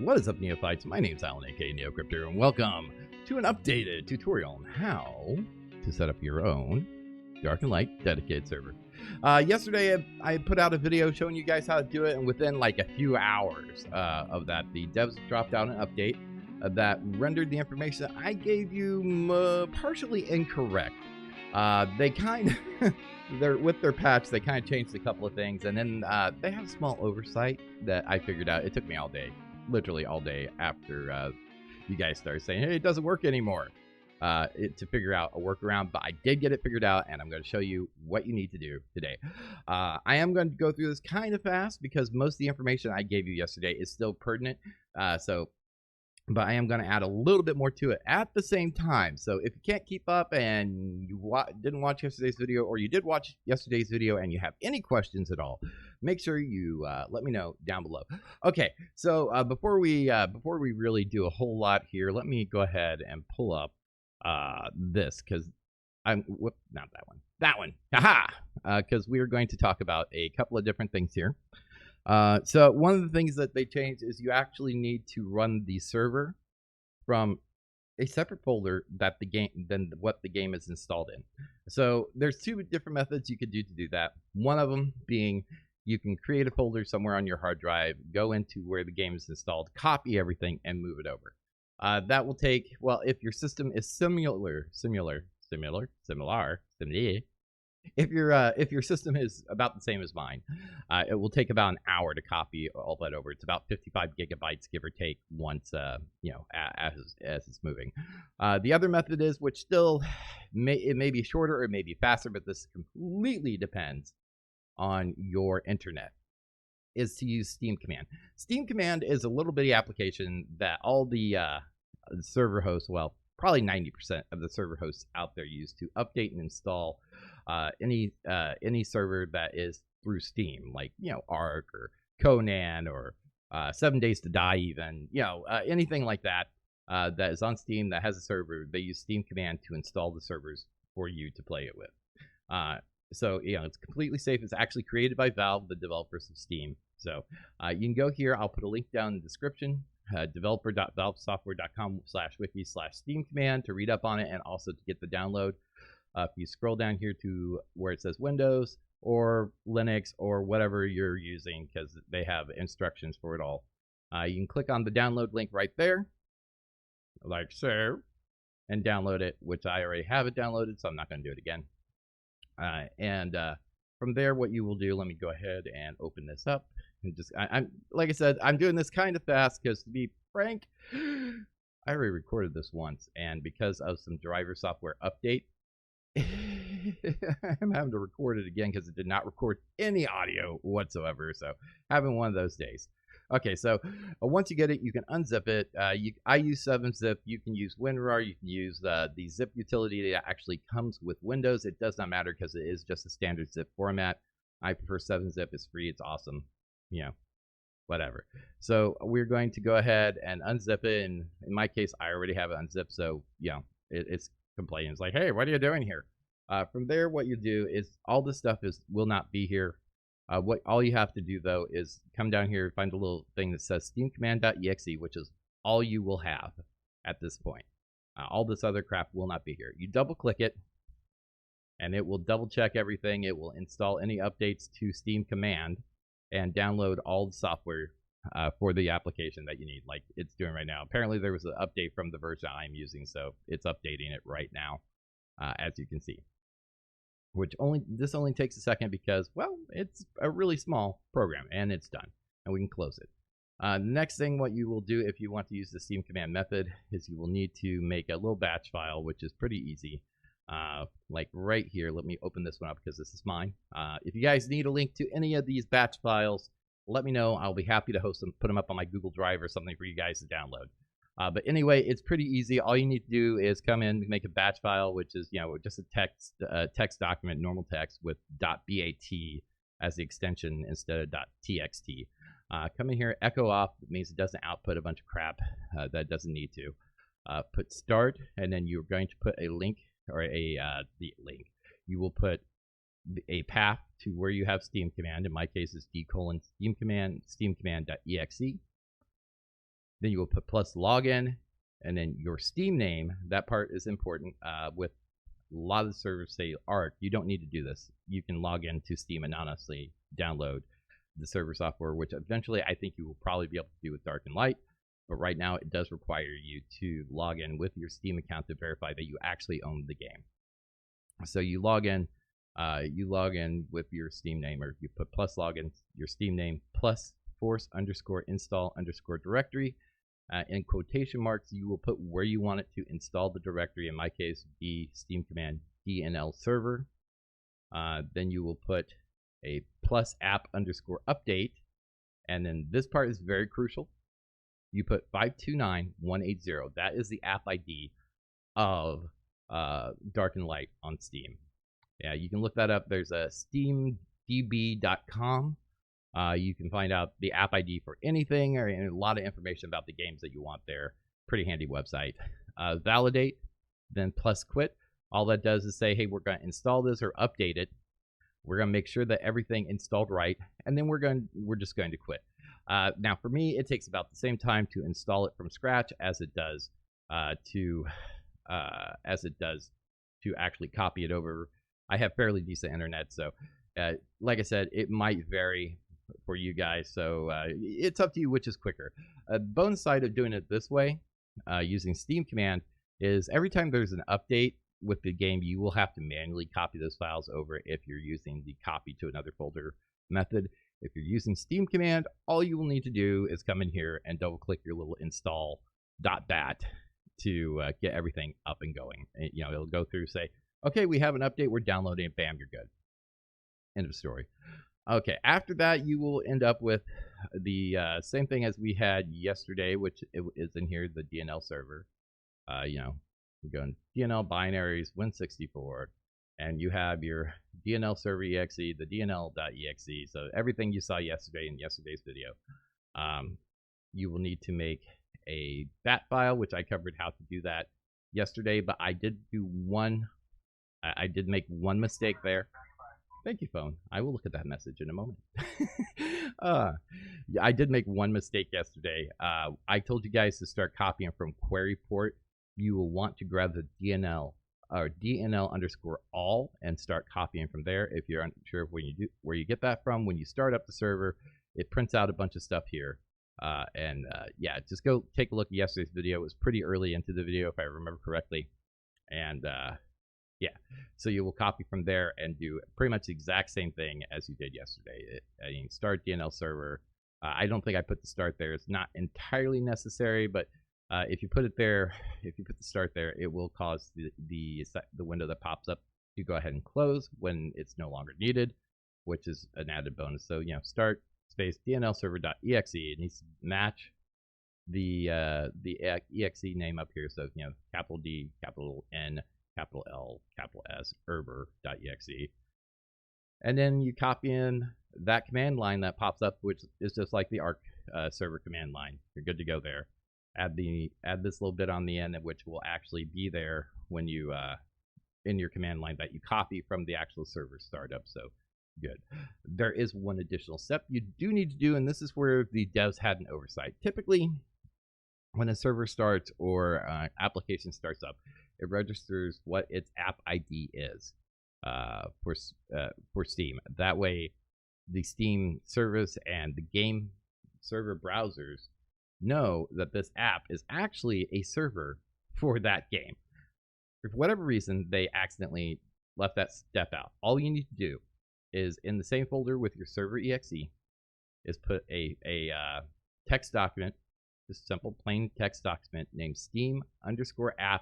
What is up, Neophytes? My name's Alan, aka NeoCrypter, and welcome to an updated tutorial on how to set up your own dark and light dedicated server. Yesterday, I put out a video showing you guys how to do it, and within like a few hours of that, the devs dropped out an update that rendered the information that I gave you partially incorrect. They kind of, with their patch, they kind of changed a couple of things, and then they have a small oversight that I figured out. It took me all day, literally all day after you guys started saying, hey, it doesn't work anymore, to figure out a workaround, but I did get it figured out, and I'm going to show you what you need to do today. I am going to go through this kind of fast because most of the information I gave you yesterday is still pertinent, but I am going to add a little bit more to it at the same time. So if you can't keep up and you didn't watch yesterday's video, or you did watch yesterday's video and you have any questions at all, make sure you let me know down below. Okay, so before we really do a whole lot here, let me go ahead and pull up this, because not that one, haha, because we are going to talk about a couple of different things here. So one of the things that they changed is you actually need to run the server from a separate folder than what the game is installed in. So there's two different methods you could do to do that. One of them being you can create a folder somewhere on your hard drive, go into where the game is installed, copy everything, and move it over. That will take, well, if your system is similar. If your system is about the same as mine, it will take about an hour to copy all that over. It's about 55 gigabytes, give or take, once as it's moving. The other method is, which still may be shorter or it may be faster, but this completely depends on your internet, is to use Steam Command. Steam Command is a little bitty application that all the server hosts, well, probably 90% of the server hosts out there use to update and install any server that is through Steam, like Ark or Conan or 7 Days to Die, even anything like that that is on Steam that has a server. They use Steam Command to install the servers for you to play it with. So it's completely safe. It's actually created by Valve, the developers of Steam. So you can go here. I'll put a link down in the description. Developer.valvesoftware.com/wiki/Steam Command to read up on it, and also to get the download. If you scroll down here to where it says Windows or Linux or whatever you're using, because they have instructions for it all, you can click on the download link right there, like so, and download it, which I already have it downloaded, so I'm not going to do it again. From there, what you will do, let me go ahead and open this up. And just, like I said, I'm doing this kind of fast because, to be frank, I already recorded this once, and because of some driver software update, I'm having to record it again because it did not record any audio whatsoever. So having one of those days. Okay, so once you get it, you can unzip it. I use 7-zip. You can use WinRAR. You can use the zip utility that actually comes with Windows. It does not matter because it is just a standard zip format. I prefer 7-zip. It's free. It's awesome. Whatever. So we're going to go ahead and unzip it. And in my case, I already have it unzipped. So it's complaining. It's like, hey, what are you doing here? From there, what you do is all this stuff will not be here. All you have to do, though, is come down here and find a little thing that says steamcommand.exe, which is all you will have at this point. All this other crap will not be here. You double click it, and it will double check everything. It will install any updates to Steam Command and download all the software for the application that you need, like it's doing right now. Apparently, there was an update from the version I'm using, so it's updating it right now, as you can see. This only takes a second because, well, it's a really small program, and it's done, and we can close it. Next thing, what you will do if you want to use the Steam Command method is you will need to make a little batch file, which is pretty easy. Like right here, let me open this one up because this is mine. If you guys need a link to any of these batch files, let me know. I'll be happy to host them, put them up on my Google Drive or something for you guys to download. But anyway, it's pretty easy. All you need to do is come in, make a batch file, which is just a text document, normal text with .bat as the extension instead of .txt. Come in here, echo off. It means it doesn't output a bunch of crap that it doesn't need to. Put start, and then you're going to put a link or the link. You will put a path to where you have Steam Command. In my case, it's d:/steamcommand.exe. Then you will put plus login, and then your Steam name. That part is important. With a lot of the servers say Arc, you don't need to do this. You can log into Steam anonymously, download the server software, which eventually I think you will probably be able to do with Dark and Light. But right now it does require you to log in with your Steam account to verify that you actually own the game. So you log in with your Steam name, or you put plus login, your Steam name, plus force_install_directory. In quotation marks, you will put where you want it to install the directory. In my case, be Steam command DNL server. Then you will put a plus app_update. And then this part is very crucial. You put 529180. That is the app ID of Dark and Light on Steam. Yeah, you can look that up. There's a steamdb.com. You can find out the app ID for anything, or a lot of information about the games that you want there. Pretty handy website. Validate, then plus quit. All that does is say, hey, we're going to install this or update it. We're going to make sure that everything installed right, and then we're just going to quit. Now, for me, it takes about the same time to install it from scratch as it does to actually copy it over. I have fairly decent internet, so like I said, it might vary for you guys. So it's up to you which is quicker. A bonus side of doing it this way, using Steam command, is every time there's an update with the game, you will have to manually copy those files over if you're using the copy to another folder method. If you're using Steam command, all you will need to do is come in here and double click your little install.bat to get everything up and going. You know, it'll go through, say, okay, we have an update, we're downloading it, bam, you're good. End of story. Okay, after that, you will end up with the same thing as we had yesterday, which is in here, the DNL server. You know, you go in DNL binaries, Win64, and you have your DNL server exe, the DNL.exe. So everything you saw yesterday in yesterday's video. You will need to make a bat file, which I covered how to do that yesterday, but I did make one mistake there. Thank you, phone. I will look at that message in a moment. I did make one mistake yesterday. I told you guys to start copying from query port. You will want to grab the DNL or DNL_all and start copying from there. If you're unsure where you get that from, when you start up the server, it prints out a bunch of stuff here. Yeah, just go take a look at yesterday's video. It was pretty early into the video, if I remember correctly. And yeah, so you will copy from there and do pretty much the exact same thing as you did yesterday. Start DNL server. I don't think I put the start there. It's not entirely necessary, but if you put it there, if you put the start there, it will cause the window that pops up to go ahead and close when it's no longer needed, which is an added bonus. So, you know, start space DNL server.exe. It needs to match the exe name up here. So, you know, capital D, capital N, capital L, capital S, erber.exe. And then you copy in that command line that pops up, which is just like the Arc server command line. You're good to go there. Add this little bit on the end, which will actually be there when you in your command line that you copy from the actual server startup. So good. There is one additional step you do need to do, and this is where the devs had an oversight. Typically, when a server starts or application starts up, it registers what its app ID is for Steam. That way, the Steam service and the game server browsers know that this app is actually a server for that game. For whatever reason, they accidentally left that step out. All you need to do is, in the same folder with your server exe, is put a text document, just simple plain text document named Steam_app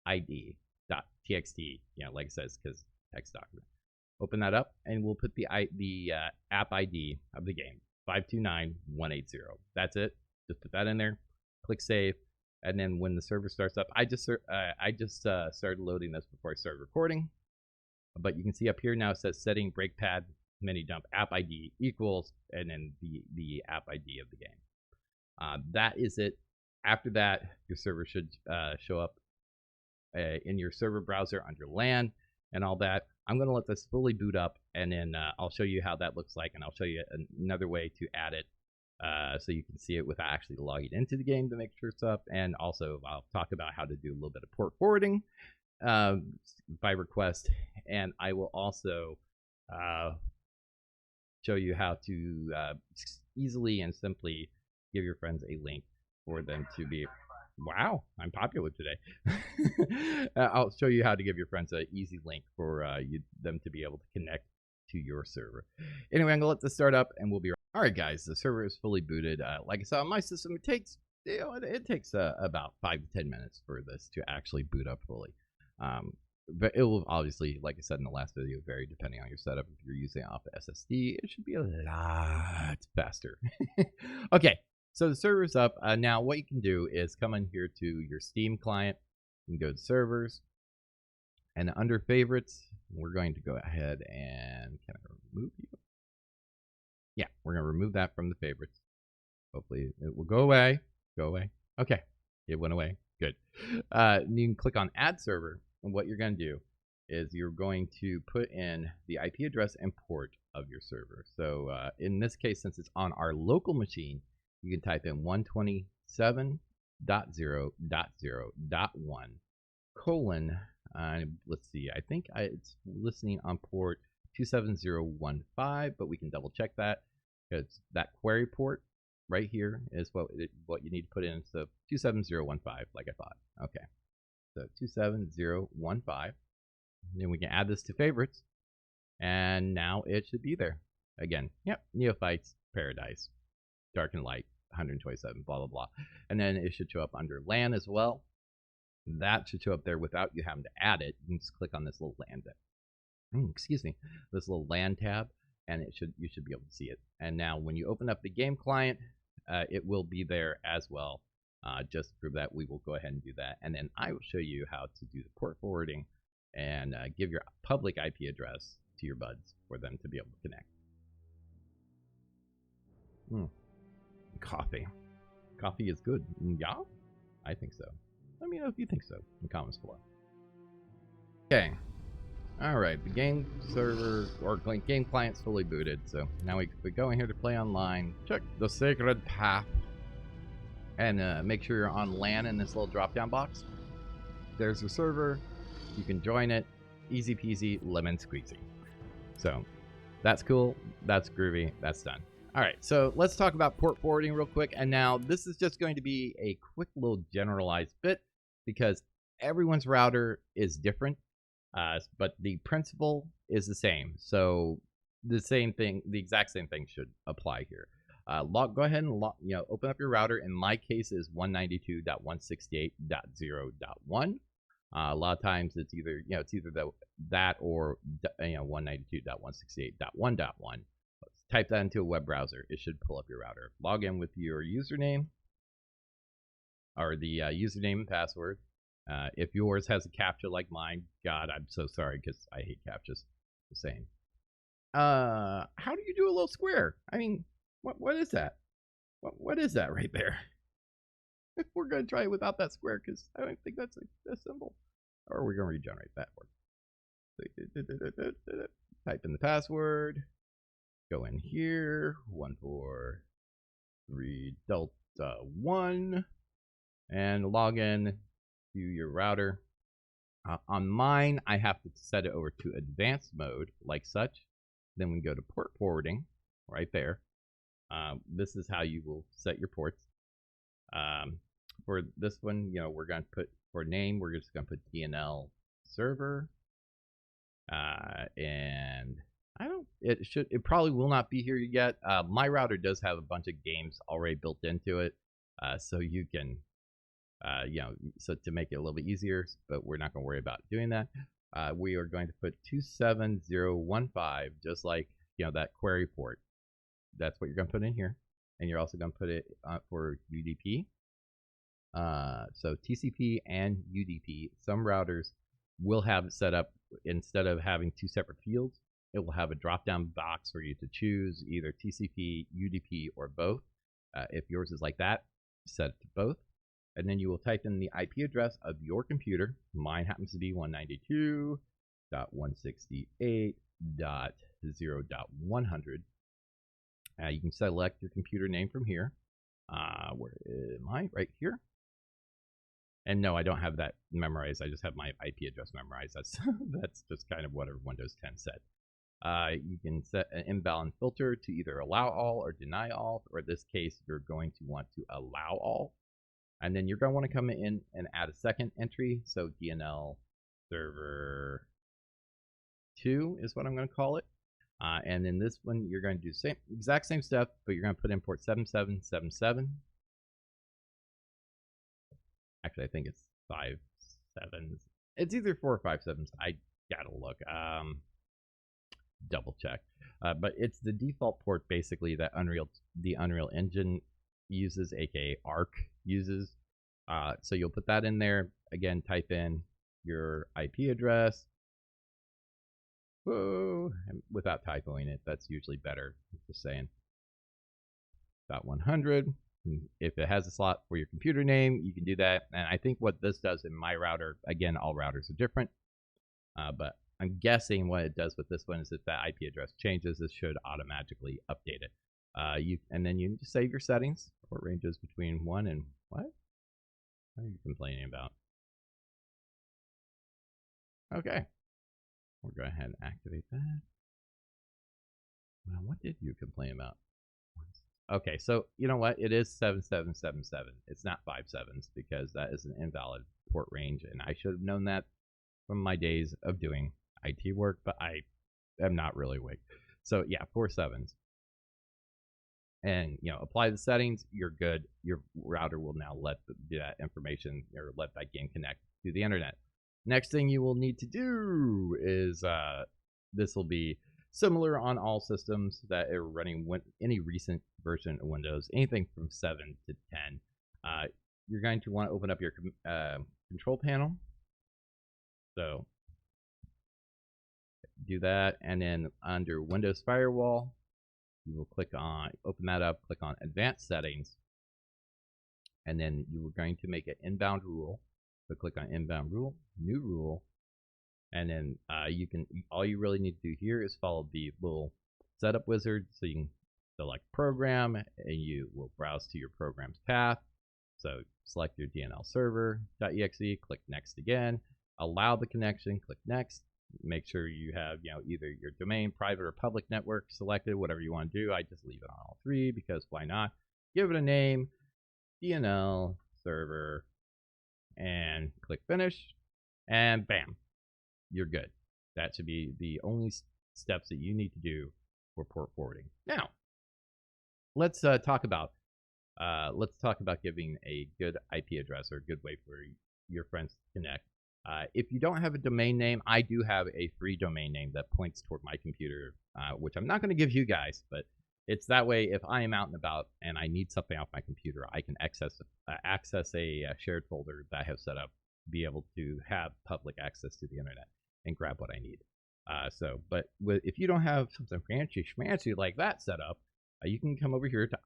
ID.txt. You know, like it says, because text document. Open that up, and we'll put the app ID of the game, 529180. That's it. Just put that in there. Click save, and then when the server starts up, I just started loading this before I started recording. But you can see up here now it says setting breakpad mini dump app ID equals, and then the app ID of the game. That is it. After that, your server should show up in your server browser under LAN and all that. I'm going to let this fully boot up, and then I'll show you how that looks like, and I'll show you another way to add it so you can see it without actually logging into the game to make sure it's up. And also, I'll talk about how to do a little bit of port forwarding by request, and I will also show you how to easily and simply give your friends a link for them to be. Wow, I'm popular today. I'll show you how to give your friends an easy link for them to be able to connect to your server. Anyway, I'm gonna let this start up, and we'll be right. All right, guys. The server is fully booted. Like I said, on my system, it takes it takes about 5 to 10 minutes for this to actually boot up fully. But it will obviously, like I said in the last video, vary depending on your setup. If you're using off the SSD, it should be a lot faster. Okay, so the server's up. Now what you can do is come in here to your Steam client and go to servers. And under favorites, we're going to go ahead and can I remove you? Yeah, we're going to remove that from the favorites. Hopefully it will go away. Go away. Okay, it went away. Good. You can click on add server. And what you're going to do is you're going to put in the IP address and port of your server. So in this case, since it's on our local machine, you can type in 127.0.0.1 : let's see, I think it's listening on port 27015, but we can double check that because that query port right here is what you need to put in. So 27015, like I thought. Okay. So 27015. Then we can add this to favorites, and now it should be there. Again, yep, Neophytes, Paradise, Dark and Light, 127, blah, blah, blah. And then it should show up under LAN as well. That should show up there without you having to add it. You can just click on this little LAN this little LAN tab, and you should be able to see it. And now when you open up the game client, it will be there as well. Just to prove that, we will go ahead and do that. And then I will show you how to do the port forwarding and give your public IP address to your buds for them to be able to connect. Coffee. Coffee is good. Yeah? I think so. Let me know if you think so in the comments below. Okay. Alright, the game server or game client's fully booted. So now we go in here to play online. Check the sacred path. And make sure you're on LAN in this little drop-down box. There's your server. You can join it. Easy peasy, lemon squeezy. So that's cool. That's groovy. That's done. All right, so let's talk about port forwarding real quick. And now this is just going to be a quick little generalized bit because everyone's router is different, but the principle is the same. So the exact same thing should apply here. Go ahead and open up your router. In my case, is 192.168.0.1. A lot of times it's either that or 192.168.1.1. Type that into a web browser. It should pull up your router. Log in with your username or the username and password. If yours has a CAPTCHA like mine, God, I'm so sorry because I hate CAPTCHAs. The same. How do you do a little square? I mean, what is that? What is that right there? We're going to try it without that square because I don't think that's a symbol. Or we're going to regenerate that word. Type in the password. Go in here. 143 Delta 1. And log in to your router. On mine, I have to set it over to advanced mode, like such. Then we go to port forwarding, right there. This is how you will set your ports. For this one, we're going to put, for name, we're just going to put DNL server. And it probably will not be here yet. My router does have a bunch of games already built into it. So you can, so to make it a little bit easier, but we're not going to worry about doing that. We are going to put 27015, just like, that query port. That's what you're going to put in here. And you're also going to put it for UDP. So TCP and UDP, some routers will have it set up, instead of having two separate fields, it will have a drop-down box for you to choose either TCP, UDP, or both. If yours is like that, set it to both. And then you will type in the IP address of your computer. Mine happens to be 192.168.0.100. You can select your computer name from here. Where am I? Right here. And no, I don't have that memorized. I just have my IP address memorized. That's just kind of what a Windows 10 said. You can set an inbound filter to either allow all or deny all, or in this case, you're going to want to allow all. And then you're going to want to come in and add a second entry. So DNL server 2 is what I'm going to call it. And in this one, you're going to do exact same stuff, but you're going to put in port 7777. Actually, I think it's 5 7s. It's either 4 or 5 7s. I gotta look. Double check. But it's the default port basically that the Unreal Engine uses, aka Arc uses. So you'll put that in there. Again, type in your IP address. Whoa, without typoing it. That's usually better. Just saying. About 100. If it has a slot for your computer name, you can do that. And I think what this does in my router, again, all routers are different, but I'm guessing what it does with this one is if that IP address changes, this should automatically update it. And then you can just save your settings. Port ranges between 1 and what? What are you complaining about? Okay. We'll go ahead and activate that. Well, what did you complain about? Okay, so you know what? It is 7777. It's not 5 7s because that is an invalid port range, and I should have known that from my days of doing IT work, but I am not really awake. So yeah, 4 7s. And apply the settings. You're good. Your router will now let that information or let that game connect to the internet. Next thing you will need to do is this will be similar on all systems that are running any recent version of Windows, anything from 7 to 10. You're going to want to open up your control panel. So do that, and then under Windows Firewall, you will open that up, click on Advanced Settings, and then you are going to make an inbound rule. So click on Inbound Rule, New Rule, and then all you really need to do here is follow the little setup wizard. So you can select program, and you will browse to your program's path. So select your DNL server.exe, click next again, allow the connection, click next. Make sure you have either your domain, private or public network selected, whatever you want to do. I just leave it on all three because why not? Give it a name, DNL server, and click finish, and bam, you're good. That should be the only steps that you need to do for port forwarding. Now, let's talk about giving a good IP address or a good way for your friends to connect. If you don't have a domain name, I do have a free domain name that points toward my computer, which I'm not going to give you guys, but it's that way if I am out and about and I need something off my computer, I can access a shared folder that I have set up, be able to have public access to the internet and grab what I need. But if you don't have something fancy schmancy like that set up, you can come over here to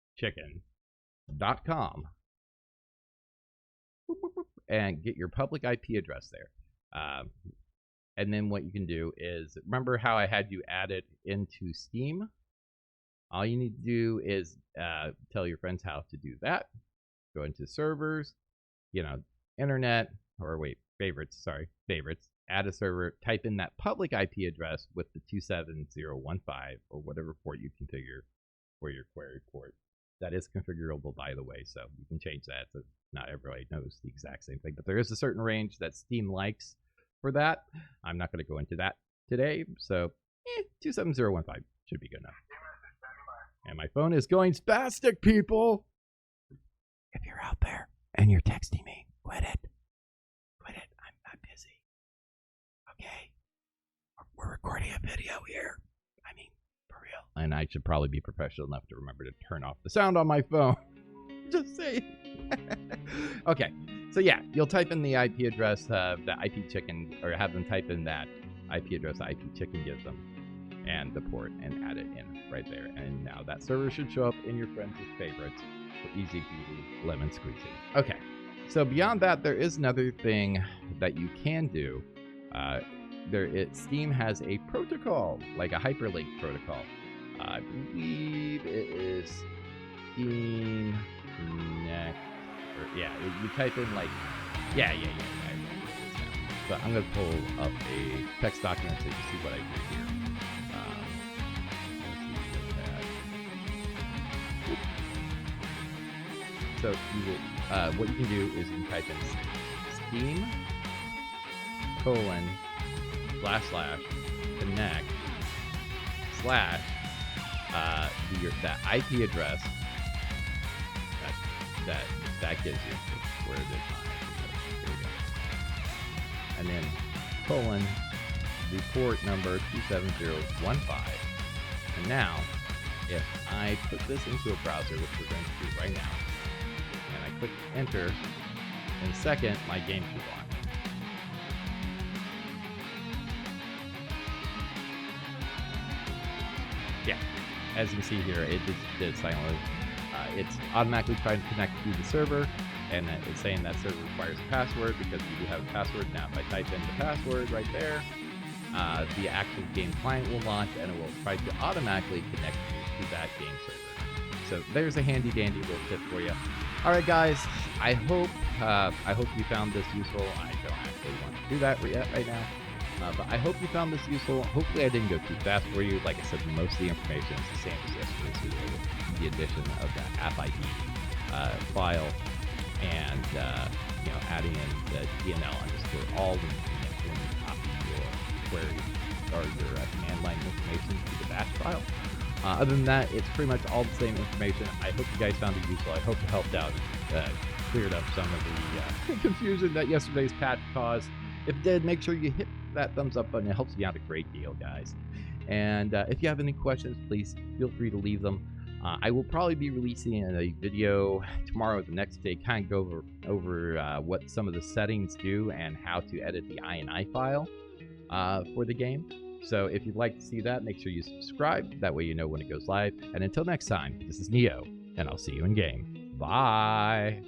ipchicken.com and get your public IP address there. And then what you can do is, remember how I had you add it into Steam? All you need to do is tell your friends how to do that. Go into servers, internet, or wait, favorites, add a server, type in that public IP address with the 27015 or whatever port you configure for your query port. That is configurable, by the way, so you can change that. So not everybody knows the exact same thing, but there is a certain range that Steam likes for that. I'm not going to go into that today, so 27015 should be good enough. And my phone is going spastic, people. If you're out there and you're texting me, quit it. I'm busy. Okay, we're recording a video here. I mean, for real. And I should probably be professional enough to remember to turn off the sound on my phone. Just saying. Okay, so yeah, you'll type in the IP address that IP Chicken, or have them type in that IP address that IP Chicken gives them, and the port, and add it in right there. And now that server should show up in your friends' favorites. So easy peasy, lemon squeezy. Okay, so beyond that, there is another thing that you can do. Steam has a protocol, like a hyperlink protocol. I believe it is Steam Connect. Yeah, you type in like, yeah. I remember what it is now. But I'm gonna pull up a text document so you can see what I do here. So you will, what you can do is you can type in Steam / connect / that IP address that gives you where it is. Here we go. And then the port number 27015. And now, if I put this into a browser, which we're going to do right now, and I click enter, in a second, my game should go on. Yeah, as you can see here, it just did silently. It's automatically trying to connect to the server, and it's saying that server requires a password because we do have a password. Now, if I type in the password right there, the actual game client will launch, and it will try to automatically connect you to that game server. So there's a handy dandy little tip for you. All right, guys, I hope you found this useful. I don't actually want to do that yet right now. But I hope you found this useful. Hopefully I didn't go too fast for you. Like I said, most of the information is the same as yesterday's video with the addition of the app ID file and adding in the DNL underscore all when you copy your query or your command line information to the batch file. Other than that, it's pretty much all the same information. I hope you guys found it useful. I hope it helped out and cleared up some of the confusion that yesterday's patch caused. If it did, make sure you hit that thumbs up button. It helps me out a great deal, guys. And if you have any questions, please feel free to leave them. I will probably be releasing a video tomorrow or the next day, kind of go over what some of the settings do and how to edit the INI file for the game. So if you'd like to see that, make sure you subscribe. That way you know when it goes live. And until next time, this is Neo, and I'll see you in game. Bye!